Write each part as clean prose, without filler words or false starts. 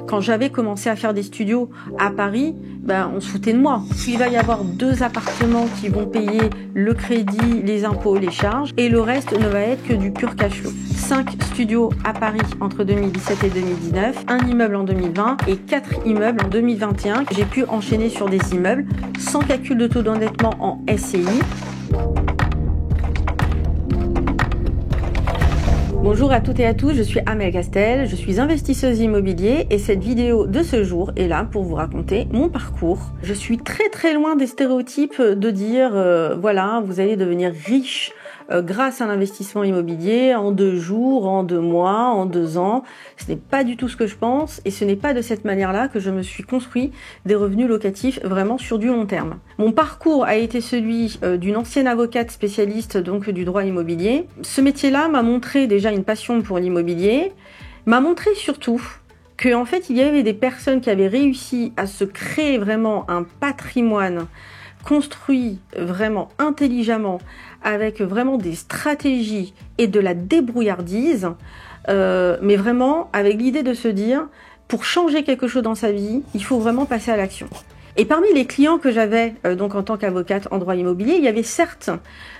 Quand j'avais commencé à faire des studios à Paris, on se foutait de moi. Il va y avoir 2 appartements qui vont payer le crédit, les impôts, les charges, et le reste ne va être que du pur cash flow. 5 studios à Paris entre 2017 et 2019, un immeuble en 2020 et 4 immeubles en 2021. J'ai pu enchaîner sur des immeubles sans calcul de taux d'endettement en SCI. Bonjour à toutes et à tous, je suis Amel Castel, je suis investisseuse immobilier et cette vidéo de ce jour est là pour vous raconter mon parcours. Je suis très loin des stéréotypes de dire voilà, vous allez devenir riche grâce à l'investissement immobilier en 2 jours, en 2 mois, en 2 ans. Ce n'est pas du tout ce que je pense et ce n'est pas de cette manière-là que je me suis construit des revenus locatifs vraiment sur du long terme. Mon parcours a été celui d'une ancienne avocate spécialiste donc du droit immobilier. Ce métier-là m'a montré déjà une passion pour l'immobilier, m'a montré surtout que en fait il y avait des personnes qui avaient réussi à se créer vraiment un patrimoine construit vraiment intelligemment, avec vraiment des stratégies et de la débrouillardise, mais vraiment avec l'idée de se dire, pour changer quelque chose dans sa vie, il faut vraiment passer à l'action. Et parmi les clients que j'avais donc en tant qu'avocate en droit immobilier, il y avait certes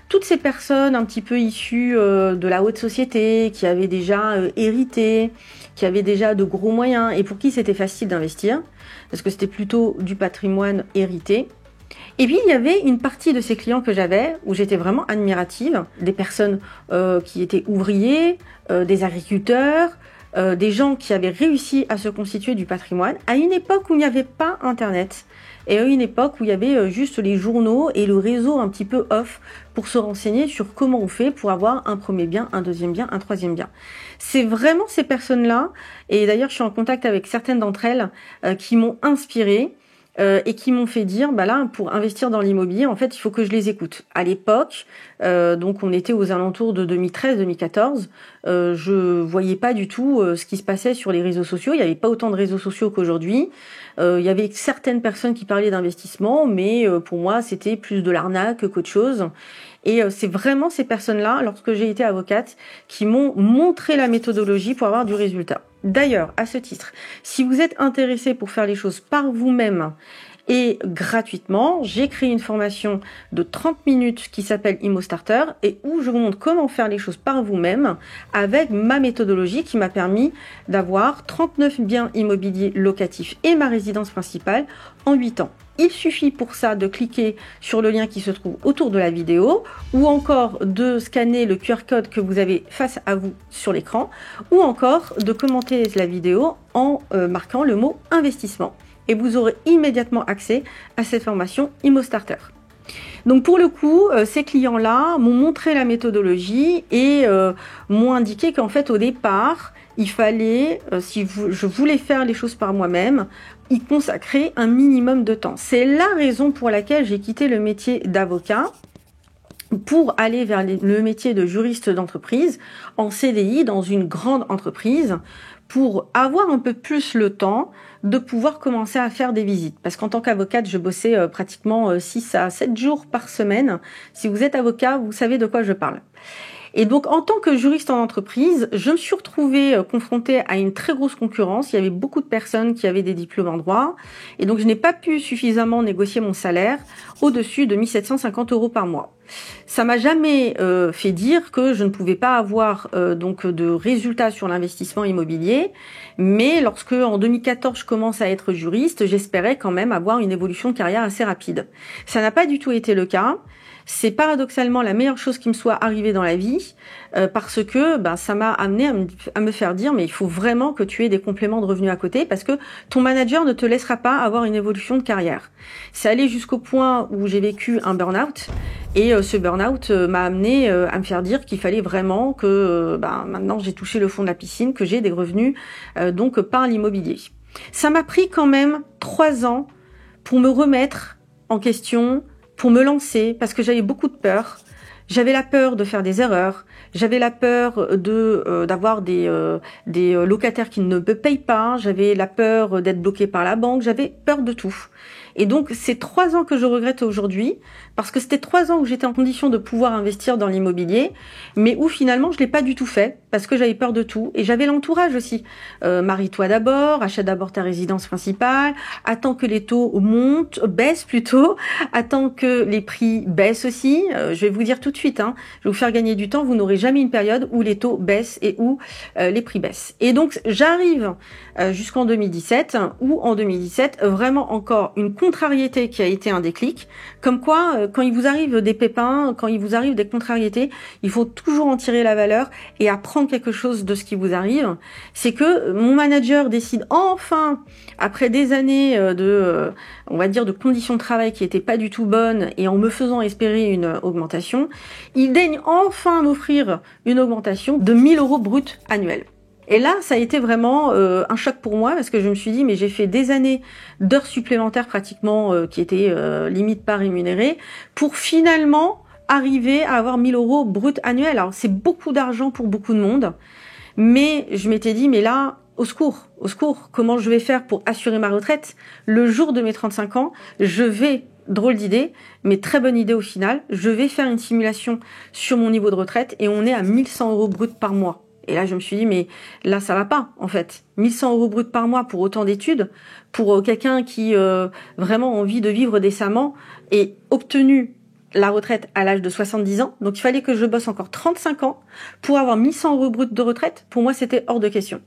toutes ces personnes un petit peu issues de la haute société, qui avaient déjà hérité, qui avaient déjà de gros moyens et pour qui c'était facile d'investir, parce que c'était plutôt du patrimoine hérité. Et puis il y avait une partie de ces clients que j'avais où j'étais vraiment admirative, des personnes qui étaient ouvriers, des agriculteurs, des gens qui avaient réussi à se constituer du patrimoine à une époque où il n'y avait pas Internet et à une époque où il y avait juste les journaux et le réseau un petit peu off pour se renseigner sur comment on fait pour avoir un premier bien, un deuxième bien, un troisième bien. C'est vraiment ces personnes-là, et d'ailleurs je suis en contact avec certaines d'entre elles qui m'ont inspirée. Et qui m'ont fait dire, là, pour investir dans l'immobilier, en fait, il faut que je les écoute. À l'époque, donc on était aux alentours de 2013-2014, je voyais pas du tout ce qui se passait sur les réseaux sociaux. Il y avait pas autant de réseaux sociaux qu'aujourd'hui. Il y avait certaines personnes qui parlaient d'investissement, mais pour moi, c'était plus de l'arnaque qu'autre chose. Et c'est vraiment ces personnes-là, lorsque j'ai été avocate, qui m'ont montré la méthodologie pour avoir du résultat. D'ailleurs, à ce titre, si vous êtes intéressé pour faire les choses par vous-même et gratuitement, j'ai créé une formation de 30 minutes qui s'appelle ImmoStarter et où je vous montre comment faire les choses par vous-même avec ma méthodologie qui m'a permis d'avoir 39 biens immobiliers locatifs et ma résidence principale en 8 ans. Il suffit pour ça de cliquer sur le lien qui se trouve autour de la vidéo ou encore de scanner le QR code que vous avez face à vous sur l'écran ou encore de commenter la vidéo en marquant le mot investissement. Et vous aurez immédiatement accès à cette formation ImmoStarter. Donc pour le coup, ces clients-là m'ont montré la méthodologie et m'ont indiqué qu'en fait au départ, il fallait, je voulais faire les choses par moi-même, y consacrer un minimum de temps. C'est la raison pour laquelle j'ai quitté le métier d'avocat pour aller vers le métier de juriste d'entreprise en CDI dans une grande entreprise pour avoir un peu plus le temps de pouvoir commencer à faire des visites. Parce qu'en tant qu'avocate, je bossais pratiquement 6 à 7 jours par semaine. Si vous êtes avocat, vous savez de quoi je parle. Et donc, en tant que juriste en entreprise, je me suis retrouvée confrontée à une très grosse concurrence. Il y avait beaucoup de personnes qui avaient des diplômes en droit. Et donc, je n'ai pas pu suffisamment négocier mon salaire au-dessus de 1 750 € par mois. Ça m'a jamais fait dire que je ne pouvais pas avoir donc de résultats sur l'investissement immobilier. Mais lorsque, en 2014, je commence à être juriste, j'espérais quand même avoir une évolution de carrière assez rapide. Ça n'a pas du tout été le cas. C'est paradoxalement la meilleure chose qui me soit arrivée dans la vie parce que ça m'a amené à me faire dire mais il faut vraiment que tu aies des compléments de revenus à côté parce que ton manager ne te laissera pas avoir une évolution de carrière. C'est allé jusqu'au point où j'ai vécu un burn-out et ce burn-out m'a amené à me faire dire qu'il fallait vraiment que maintenant j'ai touché le fond de la piscine, que j'ai des revenus donc par l'immobilier. Ça m'a pris quand même 3 ans pour me remettre en question, pour me lancer, parce que j'avais beaucoup de peur. J'avais la peur de faire des erreurs, j'avais la peur d'avoir des locataires qui ne me payent pas, j'avais la peur d'être bloquée par la banque, j'avais peur de tout. Et donc, c'est 3 ans que je regrette aujourd'hui, parce que c'était 3 ans où j'étais en condition de pouvoir investir dans l'immobilier, mais où finalement, je l'ai pas du tout fait, parce que j'avais peur de tout, et j'avais l'entourage aussi. Marie-toi d'abord, achète d'abord ta résidence principale, attends que les taux baissent plutôt, attends que les prix baissent aussi. Je vais vous dire tout de suite, je vais vous faire gagner du temps, vous n'aurez jamais une période où les taux baissent et où les prix baissent. Et donc, j'arrive jusqu'en 2017, où en 2017, vraiment encore une contrariété qui a été un déclic, comme quoi, quand il vous arrive des pépins, quand il vous arrive des contrariétés, il faut toujours en tirer la valeur et apprendre quelque chose de ce qui vous arrive. C'est que mon manager décide enfin, après des années on va dire, de conditions de travail qui étaient pas du tout bonnes et en me faisant espérer une augmentation, il daigne enfin m'offrir une augmentation de 1 000 € brut annuels. Et là, ça a été vraiment un choc pour moi parce que je me suis dit, mais j'ai fait des années d'heures supplémentaires pratiquement qui étaient limite pas rémunérées pour finalement arriver à avoir 1 000 € brut annuels. Alors, c'est beaucoup d'argent pour beaucoup de monde, mais je m'étais dit, mais là, au secours, comment je vais faire pour assurer ma retraite? Le jour de mes 35 ans, je vais, drôle d'idée, mais très bonne idée au final, je vais faire une simulation sur mon niveau de retraite et on est à 1 100 € brut par mois. Et là, je me suis dit, mais là, ça va pas, en fait. 1 100 € brut par mois pour autant d'études, pour quelqu'un qui vraiment a envie de vivre décemment et obtenu la retraite à l'âge de 70 ans. Donc, il fallait que je bosse encore 35 ans pour avoir 1 100 € brut de retraite. Pour moi, c'était hors de question.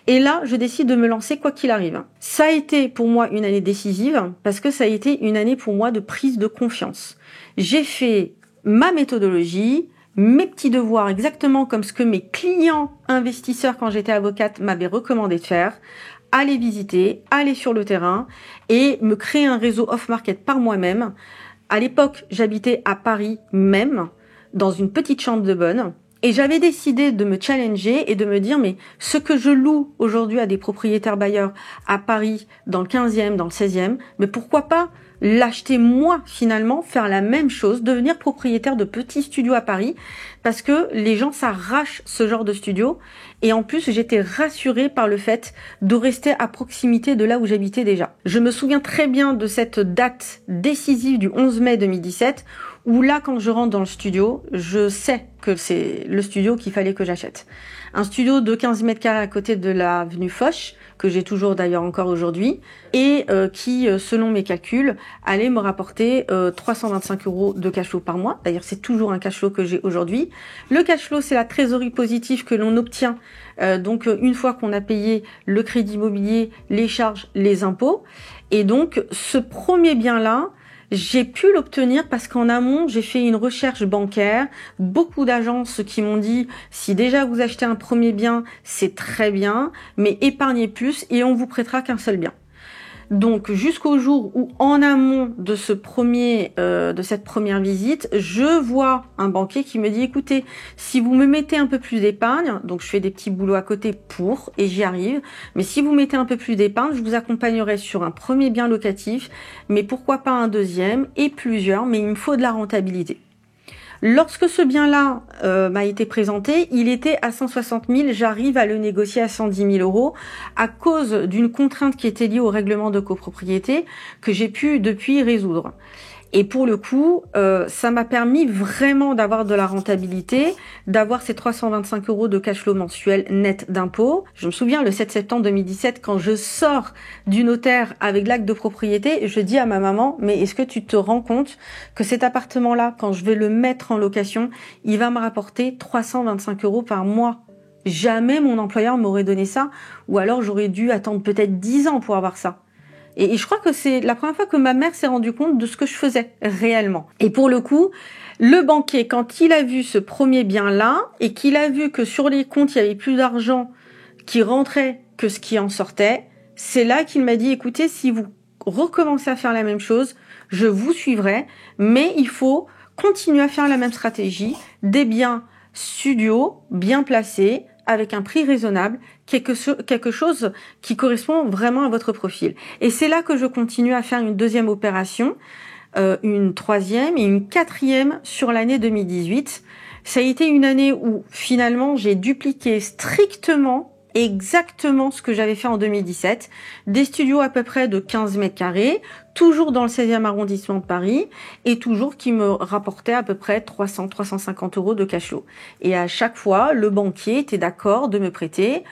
Et là, je décide de me lancer quoi qu'il arrive. Ça a été pour moi une année décisive parce que ça a été une année pour moi de prise de confiance. J'ai fait ma méthodologie, mes petits devoirs exactement comme ce que mes clients investisseurs quand j'étais avocate m'avaient recommandé de faire, aller visiter, aller sur le terrain et me créer un réseau off-market par moi-même. À l'époque, j'habitais à Paris même, dans une petite chambre de bonne, et j'avais décidé de me challenger et de me dire, mais ce que je loue aujourd'hui à des propriétaires bailleurs à Paris, dans le 15e, dans le 16e, mais pourquoi pas l'acheter moi finalement, faire la même chose, devenir propriétaire de petits studios à Paris, parce que les gens s'arrachent ce genre de studio, et en plus j'étais rassurée par le fait de rester à proximité de là où j'habitais déjà. Je me souviens très bien de cette date décisive du 11 mai 2017, où là quand je rentre dans le studio, je sais que c'est le studio qu'il fallait que j'achète. Un studio de 15 mètres carrés à côté de l'avenue Foch, que j'ai toujours d'ailleurs encore aujourd'hui, et qui, selon mes calculs, allait me rapporter 325 € de cash flow par mois. D'ailleurs, c'est toujours un cash flow que j'ai aujourd'hui. Le cash flow, c'est la trésorerie positive que l'on obtient donc une fois qu'on a payé le crédit immobilier, les charges, les impôts. Et donc, ce premier bien-là, j'ai pu l'obtenir parce qu'en amont, j'ai fait une recherche bancaire, beaucoup d'agences qui m'ont dit si déjà vous achetez un premier bien, c'est très bien, mais épargnez plus et on vous prêtera qu'un seul bien. Donc jusqu'au jour où en amont de cette première visite, je vois un banquier qui me dit écoutez, si vous me mettez un peu plus d'épargne, donc je fais des petits boulots à côté et j'y arrive, mais si vous mettez un peu plus d'épargne, je vous accompagnerai sur un premier bien locatif, mais pourquoi pas un deuxième et plusieurs, mais il me faut de la rentabilité. Lorsque ce bien-là m'a été présenté, il était à 160 000, j'arrive à le négocier à 110 000 € à cause d'une contrainte qui était liée au règlement de copropriété que j'ai pu depuis résoudre. Et pour le coup, ça m'a permis vraiment d'avoir de la rentabilité, d'avoir ces 325 € de cash flow mensuel net d'impôts. Je me souviens le 7 septembre 2017, quand je sors du notaire avec l'acte de propriété, je dis à ma maman, mais est-ce que tu te rends compte que cet appartement-là, quand je vais le mettre en location, il va me rapporter 325 € par mois? Jamais mon employeur m'aurait donné ça, ou alors j'aurais dû attendre peut-être 10 ans pour avoir ça. Et je crois que c'est la première fois que ma mère s'est rendue compte de ce que je faisais réellement. Et pour le coup, le banquier, quand il a vu ce premier bien-là et qu'il a vu que sur les comptes, il y avait plus d'argent qui rentrait que ce qui en sortait, c'est là qu'il m'a dit, écoutez, si vous recommencez à faire la même chose, je vous suivrai, mais il faut continuer à faire la même stratégie, des biens studios bien placés, avec un prix raisonnable, quelque chose qui correspond vraiment à votre profil. Et c'est là que je continue à faire une deuxième opération, une troisième et une quatrième sur l'année 2018. Ça a été une année où finalement j'ai dupliqué strictement exactement ce que j'avais fait en 2017. Des studios à peu près de 15 mètres carrés, toujours dans le 16e arrondissement de Paris, et toujours qui me rapportaient à peu près 300-350 euros de cash flow. Et à chaque fois, le banquier était d'accord de me prêter.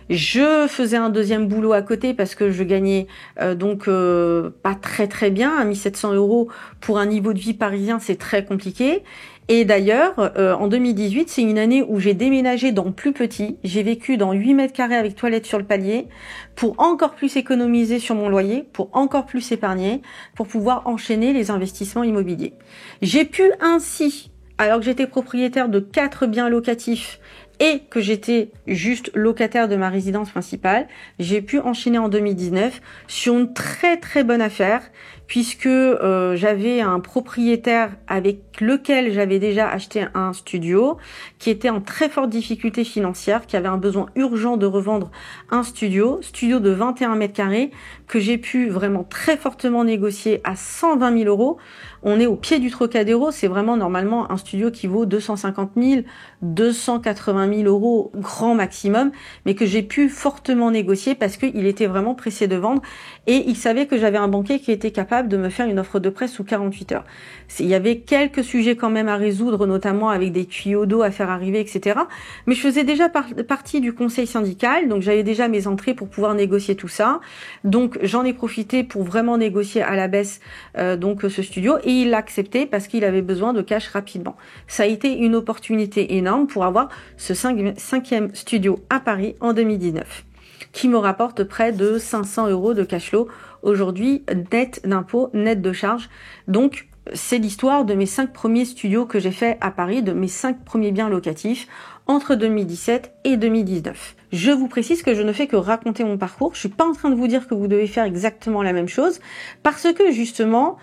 Je faisais un deuxième boulot à côté parce que je gagnais pas très bien. 1700 euros pour un niveau de vie parisien, c'est très compliqué. Et d'ailleurs, en 2018, c'est une année où j'ai déménagé dans plus petit. J'ai vécu dans 8 mètres carrés avec toilette sur le palier pour encore plus économiser sur mon loyer, pour encore plus épargner, pour pouvoir enchaîner les investissements immobiliers. J'ai pu ainsi, alors que j'étais propriétaire de 4 biens locatifs et que j'étais juste locataire de ma résidence principale, j'ai pu enchaîner en 2019 sur une très bonne affaire, puisque j'avais un propriétaire avec lequel j'avais déjà acheté un studio, qui était en très forte difficulté financière, qui avait un besoin urgent de revendre un studio de 21 mètres carrés, que j'ai pu vraiment très fortement négocier à 120 000 euros. On est au pied du Trocadéro, c'est vraiment normalement un studio qui vaut 250 000, 280 000 euros grand maximum, mais que j'ai pu fortement négocier parce qu'il était vraiment pressé de vendre et il savait que j'avais un banquier qui était capable de me faire une offre de prêt sous 48 heures. Il y avait quelques sujets quand même à résoudre, notamment avec des tuyaux d'eau à faire arriver, etc. Mais je faisais déjà partie du conseil syndical, donc j'avais déjà mes entrées pour pouvoir négocier tout ça. Donc j'en ai profité pour vraiment négocier à la baisse ce studio et il l'a accepté parce qu'il avait besoin de cash rapidement. Ça a été une opportunité énorme pour avoir ce cinquième studio à Paris en 2019 qui me rapporte près de 500 euros de cash flow aujourd'hui, net d'impôts, net de charges. Donc, c'est l'histoire de mes 5 premiers studios que j'ai fait à Paris, de mes 5 premiers biens locatifs entre 2017 et 2019. Je vous précise que je ne fais que raconter mon parcours. Je suis pas en train de vous dire que vous devez faire exactement la même chose parce que justement,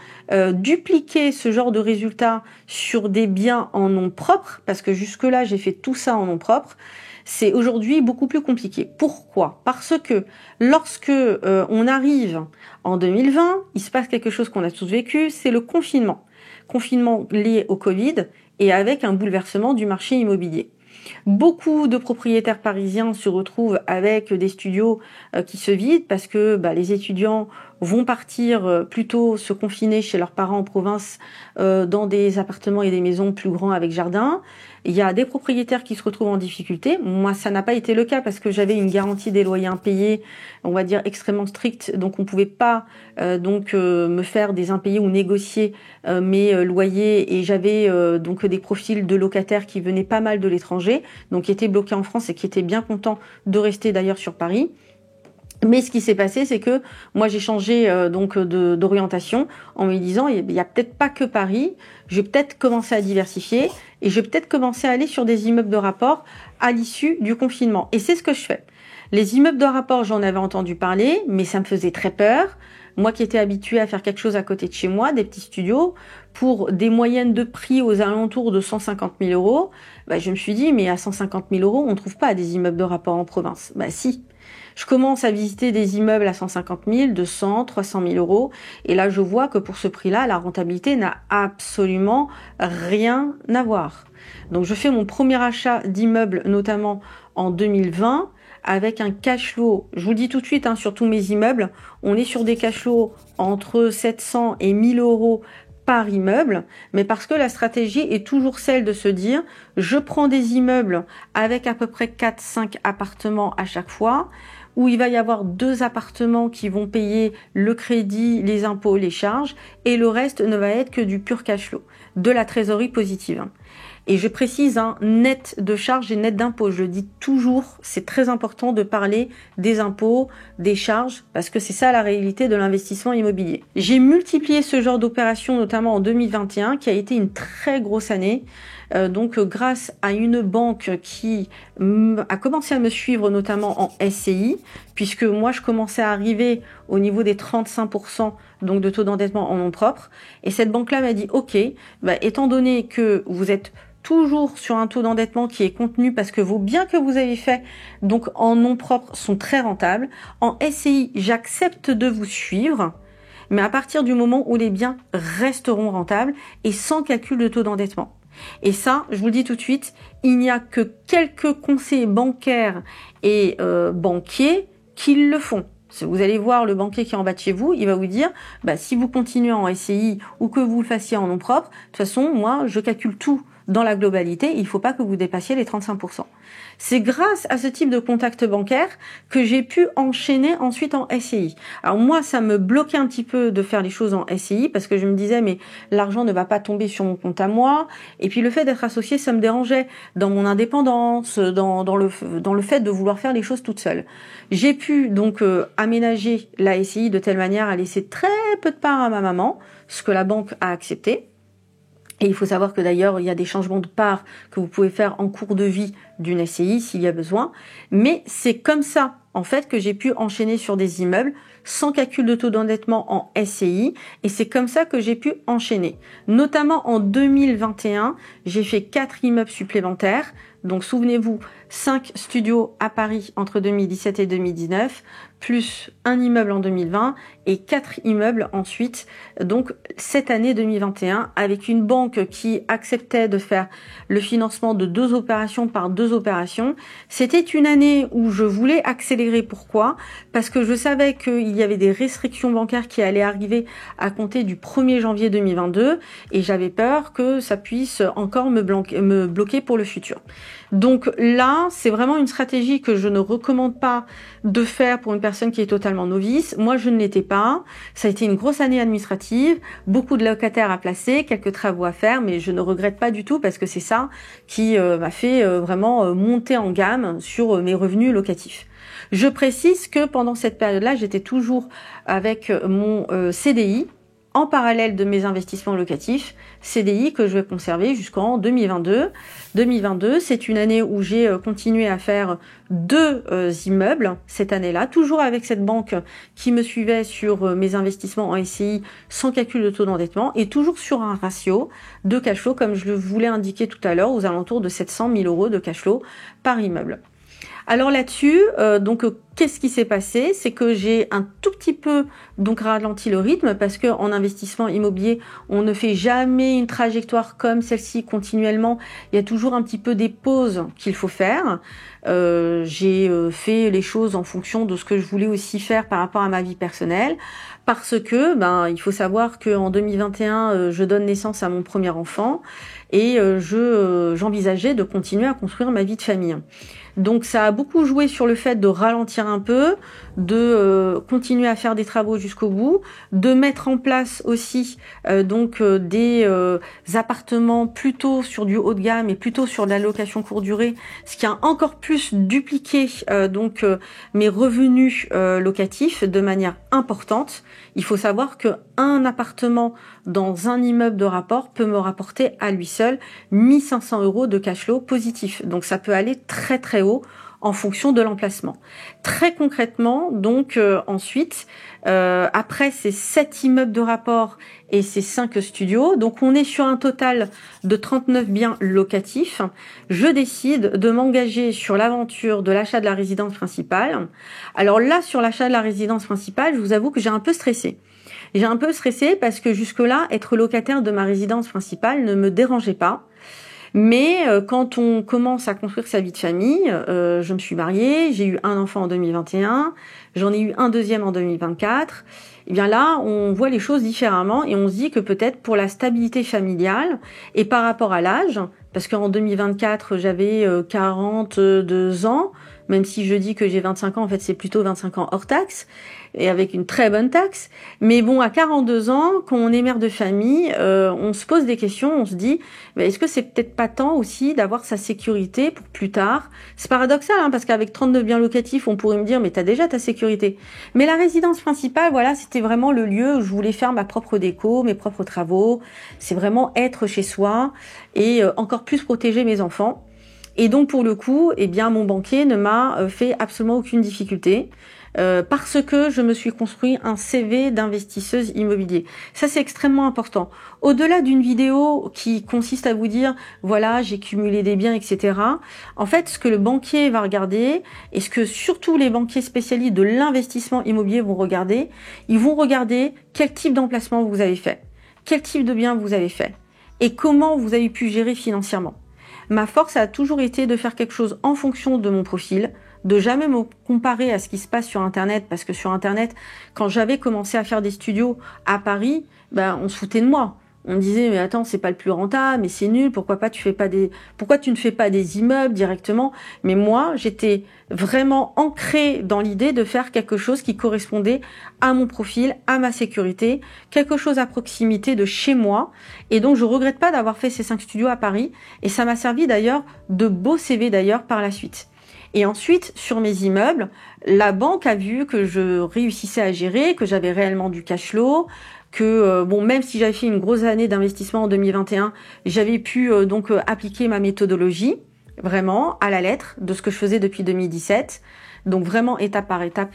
dupliquer ce genre de résultats sur des biens en nom propre, parce que jusque-là, j'ai fait tout ça en nom propre, c'est aujourd'hui beaucoup plus compliqué. Pourquoi ? Parce que lorsque on arrive en 2020, il se passe quelque chose qu'on a tous vécu, c'est le confinement. Confinement lié au Covid et avec un bouleversement du marché immobilier. Beaucoup de propriétaires parisiens se retrouvent avec des studios qui se vident parce que les étudiants vont partir plutôt se confiner chez leurs parents en province dans des appartements et des maisons plus grands avec jardin. Il y a des propriétaires qui se retrouvent en difficulté. Moi, ça n'a pas été le cas parce que j'avais une garantie des loyers impayés, on va dire extrêmement stricte, donc on pouvait pas me faire des impayés ou négocier mes loyers et j'avais des profils de locataires qui venaient pas mal de l'étranger, donc qui étaient bloqués en France et qui étaient bien contents de rester d'ailleurs sur Paris. Mais ce qui s'est passé, c'est que moi j'ai changé d'orientation en me disant il y a peut-être pas que Paris, je vais peut-être commencer à diversifier et je vais peut-être commencer à aller sur des immeubles de rapport à l'issue du confinement. Et c'est ce que je fais. Les immeubles de rapport, j'en avais entendu parler, mais ça me faisait très peur. Moi qui étais habituée à faire quelque chose à côté de chez moi, des petits studios, pour des moyennes de prix aux alentours de 150 000 euros, je me suis dit, mais à 150 000 euros, on ne trouve pas des immeubles de rapport en province. Si. Je commence à visiter des immeubles à 150 000, 200, 300 000 euros. Et là, je vois que pour ce prix-là, la rentabilité n'a absolument rien à voir. Donc, je fais mon premier achat d'immeuble, notamment en 2020, avec un cash flow. Je vous le dis tout de suite, sur tous mes immeubles, on est sur des cash flows entre 700 et 1000 euros par immeuble, mais parce que la stratégie est toujours celle de se dire, je prends des immeubles avec à peu près 4-5 appartements à chaque fois, où il va y avoir 2 appartements qui vont payer le crédit, les impôts, les charges, et le reste ne va être que du pur cash flow, de la trésorerie positive. Et je précise, net de charges et net d'impôts. Je le dis toujours, c'est très important de parler des impôts, des charges, parce que c'est ça la réalité de l'investissement immobilier. J'ai multiplié ce genre d'opérations, notamment en 2021, qui a été une très grosse année. Grâce à une banque qui a commencé à me suivre, notamment en SCI, puisque moi, je commençais à arriver au niveau des 35% de taux d'endettement en nom propre. Et cette banque-là m'a dit, OK, étant donné que vous êtes toujours sur un taux d'endettement qui est contenu parce que vos biens que vous avez faits en nom propre sont très rentables, en SCI, j'accepte de vous suivre, mais à partir du moment où les biens resteront rentables et sans calcul de taux d'endettement. Et ça, je vous le dis tout de suite, il n'y a que quelques conseillers bancaires et banquiers qui le font. Vous allez voir le banquier qui est en bas de chez vous, il va vous dire, si vous continuez en SCI ou que vous le fassiez en nom propre, de toute façon, moi, je calcule tout dans la globalité, il ne faut pas que vous dépassiez les 35%. C'est grâce à ce type de contact bancaire que j'ai pu enchaîner ensuite en SCI. Alors moi, ça me bloquait un petit peu de faire les choses en SCI parce que je me disais, mais l'argent ne va pas tomber sur mon compte à moi. Et puis le fait d'être associé, ça me dérangeait dans mon indépendance, dans le fait de vouloir faire les choses toute seule. J'ai pu donc aménager la SCI de telle manière à laisser très peu de part à ma maman, ce que la banque a accepté. Et il faut savoir que d'ailleurs, il y a des changements de part que vous pouvez faire en cours de vie d'une SCI s'il y a besoin. Mais c'est comme ça, en fait, que j'ai pu enchaîner sur des immeubles sans calcul de taux d'endettement en SCI. Et c'est comme ça que j'ai pu enchaîner. Notamment en 2021, j'ai fait 4 immeubles supplémentaires. Donc souvenez-vous, 5 studios à Paris entre 2017 et 2019, plus un immeuble en 2020 et 4 immeubles ensuite, donc cette année 2021, avec une banque qui acceptait de faire le financement de 2 opérations par 2 opérations. C'était une année où je voulais accélérer. Pourquoi ? Parce que je savais qu'il y avait des restrictions bancaires qui allaient arriver à compter du 1er janvier 2022 et j'avais peur que ça puisse encore me bloquer pour le futur. Donc là, c'est vraiment une stratégie que je ne recommande pas de faire pour une personne qui est totalement novice. Moi, je ne l'étais pas. Ça a été une grosse année administrative, beaucoup de locataires à placer, quelques travaux à faire, mais je ne regrette pas du tout parce que c'est ça qui m'a fait vraiment monter en gamme sur mes revenus locatifs. Je précise que pendant cette période-là, j'étais toujours avec mon CDI, en parallèle de mes investissements locatifs, CDI que je vais conserver jusqu'en 2022. 2022, c'est une année où j'ai continué à faire 2 immeubles cette année-là, toujours avec cette banque qui me suivait sur mes investissements en SCI sans calcul de taux d'endettement et toujours sur un ratio de cash flow, comme je le voulais indiquer tout à l'heure, aux alentours de 700 000 € de cash flow par immeuble. Alors là-dessus, qu'est-ce qui s'est passé? C'est que j'ai un tout petit peu ralenti le rythme parce que en investissement immobilier, on ne fait jamais une trajectoire comme celle-ci continuellement. Il y a toujours un petit peu des pauses qu'il faut faire. J'ai fait les choses en fonction de ce que je voulais aussi faire par rapport à ma vie personnelle. Parce que, il faut savoir qu'en 2021, je donne naissance à mon premier enfant et j'envisageais de continuer à construire ma vie de famille. Donc ça a beaucoup joué sur le fait de ralentir un peu, de continuer à faire des travaux jusqu'au bout, de mettre en place aussi des appartements plutôt sur du haut de gamme et plutôt sur de la location courte durée, ce qui a encore plus dupliqué mes revenus locatifs de manière importante. Il faut savoir que un appartement dans un immeuble de rapport peut me rapporter à lui seul 1 500 € de cash flow positif. Donc ça peut aller très très haut en fonction de l'emplacement. Très concrètement, ensuite, après ces 7 immeubles de rapport et ces 5 studios, donc on est sur un total de 39 biens locatifs, je décide de m'engager sur l'aventure de l'achat de la résidence principale. Alors là, sur l'achat de la résidence principale, je vous avoue que j'ai un peu stressé. J'ai un peu stressé parce que jusque-là, être locataire de ma résidence principale ne me dérangeait pas. Mais quand on commence à construire sa vie de famille, je me suis mariée, j'ai eu un enfant en 2021, j'en ai eu un deuxième en 2024. Et bien là, on voit les choses différemment et on se dit que peut-être pour la stabilité familiale et par rapport à l'âge, parce qu'en 2024, j'avais 42 ans, même si je dis que j'ai 25 ans, en fait c'est plutôt 25 ans hors taxe, et avec une très bonne taxe. Mais bon, à 42 ans, quand on est mère de famille, on se pose des questions, on se dit, est-ce que c'est peut-être pas temps aussi d'avoir sa sécurité pour plus tard? C'est paradoxal, parce qu'avec 32 biens locatifs, on pourrait me dire, mais t'as déjà ta sécurité. Mais la résidence principale, voilà, c'était vraiment le lieu où je voulais faire ma propre déco, mes propres travaux. C'est vraiment être chez soi et encore plus protéger mes enfants. Et donc pour le coup, mon banquier ne m'a fait absolument aucune difficulté parce que je me suis construit un CV d'investisseuse immobilier. Ça, c'est extrêmement important. Au-delà d'une vidéo qui consiste à vous dire, voilà, j'ai cumulé des biens, etc. En fait, ce que le banquier va regarder et ce que surtout les banquiers spécialistes de l'investissement immobilier vont regarder, ils vont regarder quel type d'emplacement vous avez fait, quel type de bien vous avez fait. et comment vous avez pu gérer financièrement. Ma force a toujours été de faire quelque chose en fonction de mon profil, de jamais me comparer à ce qui se passe sur Internet, parce que sur Internet, quand j'avais commencé à faire des studios à Paris, on se foutait de moi. On me disait, mais attends, c'est pas le plus rentable, mais c'est nul, pourquoi tu ne fais pas des immeubles directement? Mais moi, j'étais vraiment ancrée dans l'idée de faire quelque chose qui correspondait à mon profil, à ma sécurité, quelque chose à proximité de chez moi. Et donc, je regrette pas d'avoir fait ces 5 studios à Paris. Et ça m'a servi d'ailleurs de beau CV d'ailleurs par la suite. Et ensuite, sur mes immeubles, la banque a vu que je réussissais à gérer, que j'avais réellement du cash flow, que même si j'avais fait une grosse année d'investissement en 2021, j'avais pu appliquer ma méthodologie vraiment à la lettre de ce que je faisais depuis 2017. Donc vraiment étape par étape,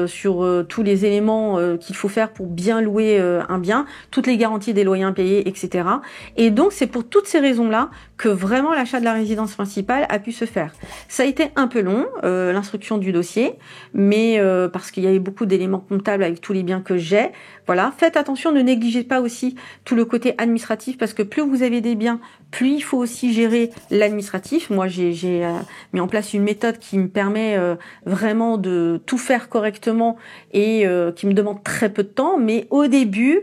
sur tous les éléments qu'il faut faire pour bien louer un bien, toutes les garanties des loyers impayés, etc. Et donc c'est pour toutes ces raisons-là que vraiment l'achat de la résidence principale a pu se faire. Ça a été un peu long, l'instruction du dossier, mais parce qu'il y avait beaucoup d'éléments comptables avec tous les biens que j'ai. Voilà, faites attention, ne négligez pas aussi tout le côté administratif, parce que plus vous avez des biens, plus il faut aussi gérer l'administratif. Moi, j'ai mis en place une méthode qui me permet vraiment de tout faire correctement et qui me demande très peu de temps. Mais au début,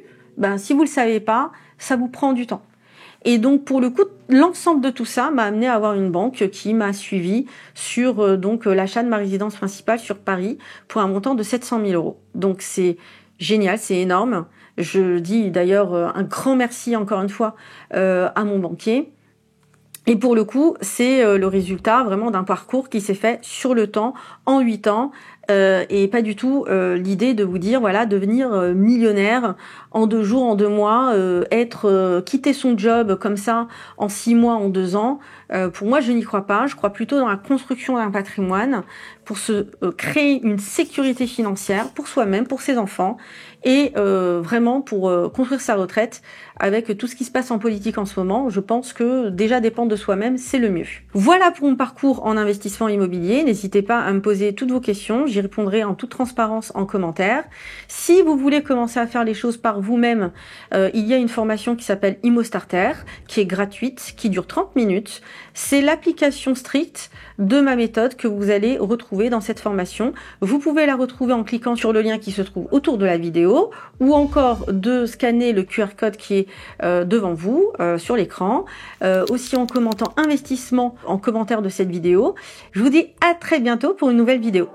si vous le savez pas, ça vous prend du temps. Et donc, pour le coup, l'ensemble de tout ça m'a amené à avoir une banque qui m'a suivi sur l'achat de ma résidence principale sur Paris pour un montant de 700 000 €. Donc, c'est génial, c'est énorme. Je dis d'ailleurs un grand merci encore une fois à mon banquier. Et pour le coup, c'est le résultat vraiment d'un parcours qui s'est fait sur le temps, en 8 ans, et pas du tout l'idée de vous dire, voilà, devenir millionnaire en 2 jours, en 2 mois, quitter son job comme ça en 6 mois, en 2 ans. Pour moi, je n'y crois pas. Je crois plutôt dans la construction d'un patrimoine pour se créer une sécurité financière pour soi-même, pour ses enfants, et vraiment pour construire sa retraite. Avec tout ce qui se passe en politique en ce moment, je pense que déjà dépendre de soi-même, c'est le mieux. Voilà pour mon parcours en investissement immobilier. N'hésitez pas à me poser toutes vos questions. J'y répondrai en toute transparence en commentaire. Si vous voulez commencer à faire les choses par vous-même, il y a une formation qui s'appelle ImmoStarter, qui est gratuite, qui dure 30 minutes. C'est l'application stricte de ma méthode que vous allez retrouver dans cette formation. Vous pouvez la retrouver en cliquant sur le lien qui se trouve autour de la vidéo, ou encore de scanner le QR code qui est devant vous sur l'écran, aussi en commentant investissement en commentaire de cette vidéo. Je vous dis à très bientôt pour une nouvelle vidéo.